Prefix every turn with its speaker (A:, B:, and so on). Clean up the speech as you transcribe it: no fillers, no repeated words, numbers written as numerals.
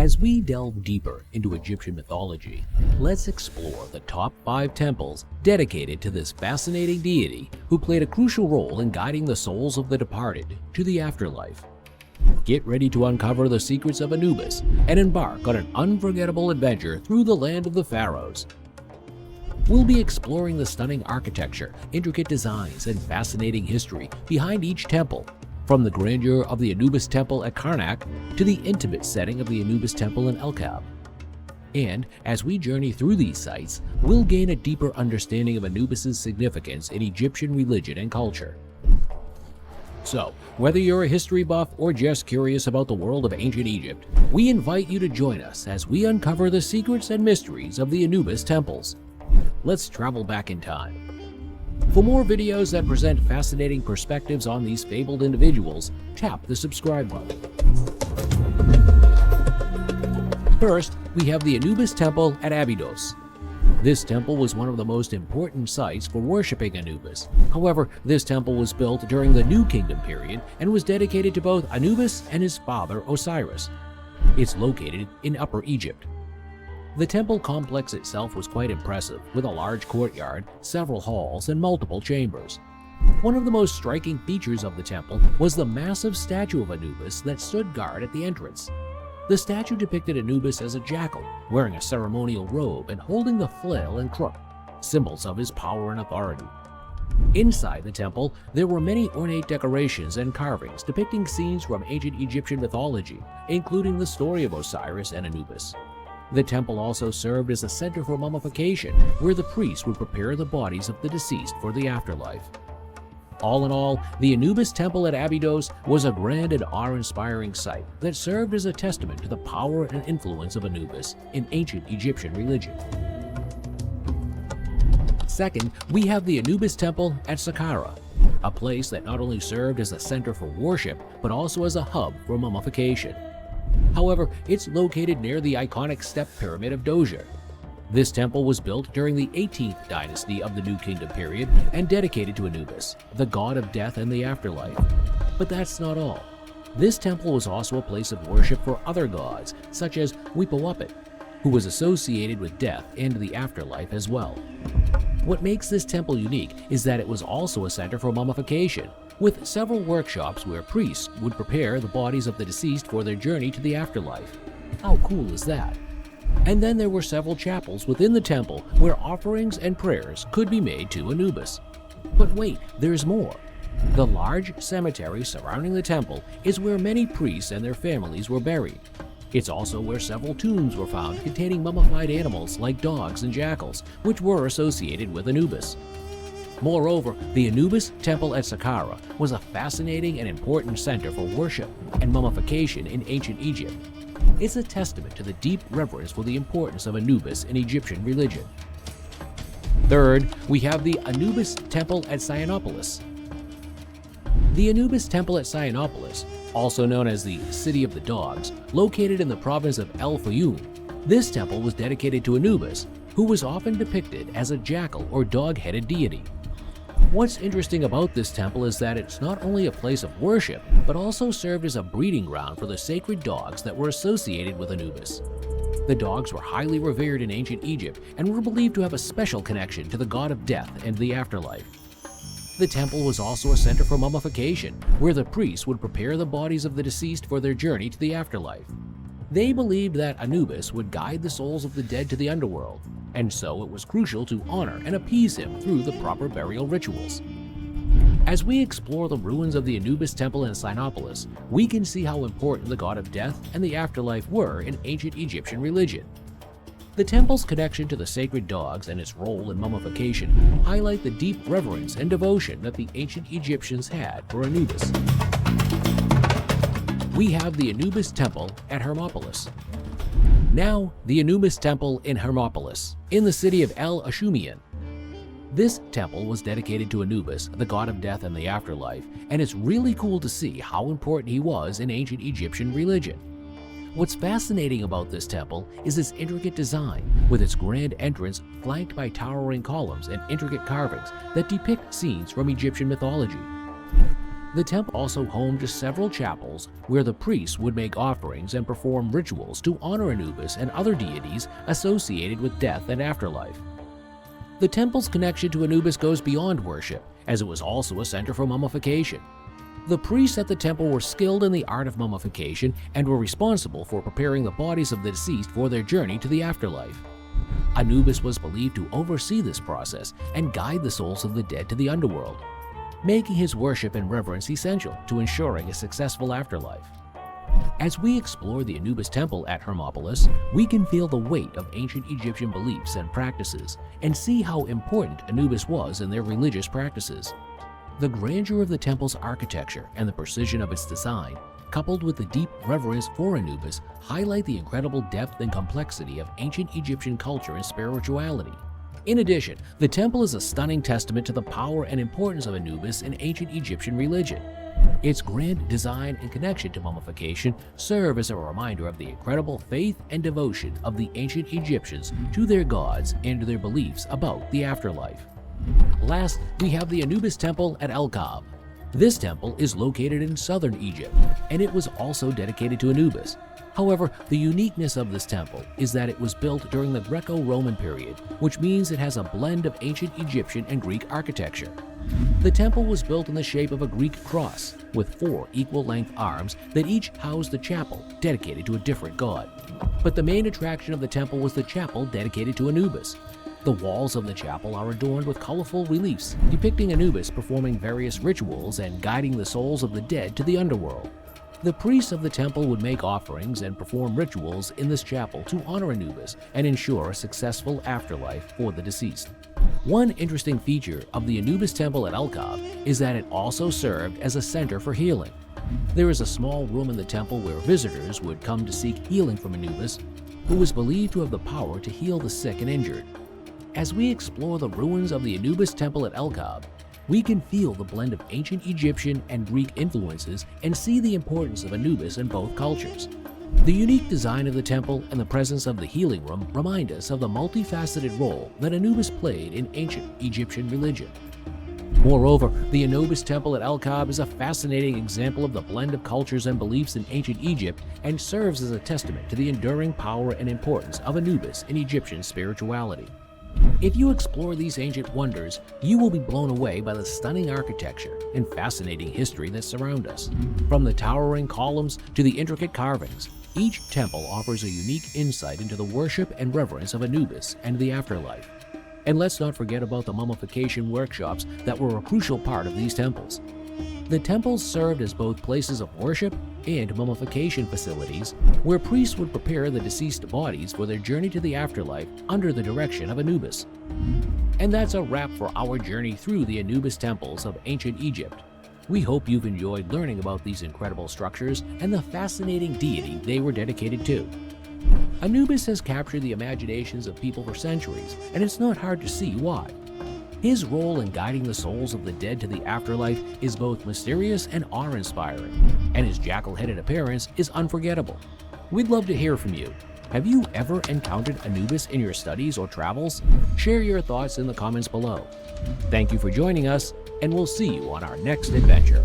A: As we delve deeper into Egyptian mythology, let's explore the top 5 temples dedicated to this fascinating deity who played a crucial role in guiding the souls of the departed to the afterlife. Get ready to uncover the secrets of Anubis and embark on an unforgettable adventure through the land of the pharaohs. We'll be exploring the stunning architecture, intricate designs, and fascinating history behind each temple, from the grandeur of the Anubis Temple at Karnak to the intimate setting of the Anubis Temple in Elkab. And as we journey through these sites, we'll gain a deeper understanding of Anubis's significance in Egyptian religion and culture. So, whether you're a history buff or just curious about the world of ancient Egypt, we invite you to join us as we uncover the secrets and mysteries of the Anubis Temples. Let's travel back in time. For more videos that present fascinating perspectives on these fabled individuals, tap the subscribe button. First, we have the Anubis Temple at Abydos. This temple was one of the most important sites for worshipping Anubis. However, this temple was built during the New Kingdom period and was dedicated to both Anubis and his father Osiris. It's located in Upper Egypt. The temple complex itself was quite impressive, with a large courtyard, several halls, and multiple chambers. One of the most striking features of the temple was the massive statue of Anubis that stood guard at the entrance. The statue depicted Anubis as a jackal, wearing a ceremonial robe and holding the flail and crook, symbols of his power and authority. Inside the temple, there were many ornate decorations and carvings depicting scenes from ancient Egyptian mythology, including the story of Osiris and Anubis. The temple also served as a center for mummification, where the priests would prepare the bodies of the deceased for the afterlife. All in all, the Anubis Temple at Abydos was a grand and awe-inspiring sight that served as a testament to the power and influence of Anubis in ancient Egyptian religion. Second, we have the Anubis Temple at Saqqara, a place that not only served as a center for worship, but also as a hub for mummification. However, it's located near the iconic step pyramid of Djoser. This temple was built during the 18th dynasty of the New Kingdom period and dedicated to Anubis, the god of death and the afterlife. But that's not all. This temple was also a place of worship for other gods, such as Weepuwapet, who was associated with death and the afterlife as well. What makes this temple unique is that it was also a center for mummification, with several workshops where priests would prepare the bodies of the deceased for their journey to the afterlife. How cool is that? And then there were several chapels within the temple where offerings and prayers could be made to Anubis. But wait, there's more. The large cemetery surrounding the temple is where many priests and their families were buried. It's also where several tombs were found containing mummified animals like dogs and jackals, which were associated with Anubis. Moreover, the Anubis Temple at Saqqara was a fascinating and important center for worship and mummification in ancient Egypt. It's a testament to the deep reverence for the importance of Anubis in Egyptian religion. Third, we have the Anubis Temple at Cynopolis. The Anubis Temple at Cynopolis, also known as the City of the Dogs, located in the province of El Fayum. This temple was dedicated to Anubis, who was often depicted as a jackal or dog-headed deity. What's interesting about this temple is that it's not only a place of worship, but also served as a breeding ground for the sacred dogs that were associated with Anubis. The dogs were highly revered in ancient Egypt and were believed to have a special connection to the god of death and the afterlife. The temple was also a center for mummification, where the priests would prepare the bodies of the deceased for their journey to the afterlife. They believed that Anubis would guide the souls of the dead to the underworld, and so it was crucial to honor and appease him through the proper burial rituals. As we explore the ruins of the Anubis Temple in Cynopolis, we can see how important the god of death and the afterlife were in ancient Egyptian religion. The temple's connection to the sacred dogs and its role in mummification highlight the deep reverence and devotion that the ancient Egyptians had for Anubis. We have the Anubis Temple at Hermopolis. Now, the Anubis Temple in Hermopolis, in the city of El Ashumian. This temple was dedicated to Anubis, the god of death and the afterlife, and it's really cool to see how important he was in ancient Egyptian religion. What's fascinating about this temple is its intricate design, with its grand entrance flanked by towering columns and intricate carvings that depict scenes from Egyptian mythology. The temple also home to several chapels where the priests would make offerings and perform rituals to honor Anubis and other deities associated with death and afterlife. The temple's connection to Anubis goes beyond worship, as it was also a center for mummification. The priests at the temple were skilled in the art of mummification and were responsible for preparing the bodies of the deceased for their journey to the afterlife. Anubis was believed to oversee this process and guide the souls of the dead to the underworld, making his worship and reverence essential to ensuring a successful afterlife. As we explore the Anubis Temple at Hermopolis, we can feel the weight of ancient Egyptian beliefs and practices and see how important Anubis was in their religious practices. The grandeur of the temple's architecture and the precision of its design, coupled with the deep reverence for Anubis, highlight the incredible depth and complexity of ancient Egyptian culture and spirituality. In addition, the temple is a stunning testament to the power and importance of Anubis in ancient Egyptian religion. Its grand design and connection to mummification serve as a reminder of the incredible faith and devotion of the ancient Egyptians to their gods and their beliefs about the afterlife. Last, we have the Anubis Temple at Elkab. This temple is located in southern Egypt, and it was also dedicated to Anubis. However, the uniqueness of this temple is that it was built during the Greco-Roman period, which means it has a blend of ancient Egyptian and Greek architecture. The temple was built in the shape of a Greek cross, with 4 equal-length arms that each housed the chapel dedicated to a different god. But the main attraction of the temple was the chapel dedicated to Anubis. The walls of the chapel are adorned with colorful reliefs depicting Anubis performing various rituals and guiding the souls of the dead to the underworld. The priests of the temple would make offerings and perform rituals in this chapel to honor Anubis and ensure a successful afterlife for the deceased. One interesting feature of the Anubis Temple at Elkab is that it also served as a center for healing. There is a small room in the temple where visitors would come to seek healing from Anubis, who was believed to have the power to heal the sick and injured. As we explore the ruins of the Anubis Temple at Elkab, we can feel the blend of ancient Egyptian and Greek influences and see the importance of Anubis in both cultures. The unique design of the temple and the presence of the healing room remind us of the multifaceted role that Anubis played in ancient Egyptian religion. Moreover, the Anubis Temple at Elkab is a fascinating example of the blend of cultures and beliefs in ancient Egypt and serves as a testament to the enduring power and importance of Anubis in Egyptian spirituality. If you explore these ancient wonders, you will be blown away by the stunning architecture and fascinating history that surround us. From the towering columns to the intricate carvings, each temple offers a unique insight into the worship and reverence of Anubis and the afterlife. And let's not forget about the mummification workshops that were a crucial part of these temples. The temples served as both places of worship and mummification facilities where priests would prepare the deceased bodies for their journey to the afterlife under the direction of Anubis. And that's a wrap for our journey through the Anubis temples of ancient Egypt. We hope you've enjoyed learning about these incredible structures and the fascinating deity they were dedicated to. Anubis has captured the imaginations of people for centuries, and it's not hard to see why. His role in guiding the souls of the dead to the afterlife is both mysterious and awe-inspiring, and his jackal-headed appearance is unforgettable. We'd love to hear from you. Have you ever encountered Anubis in your studies or travels? Share your thoughts in the comments below. Thank you for joining us, and we'll see you on our next adventure.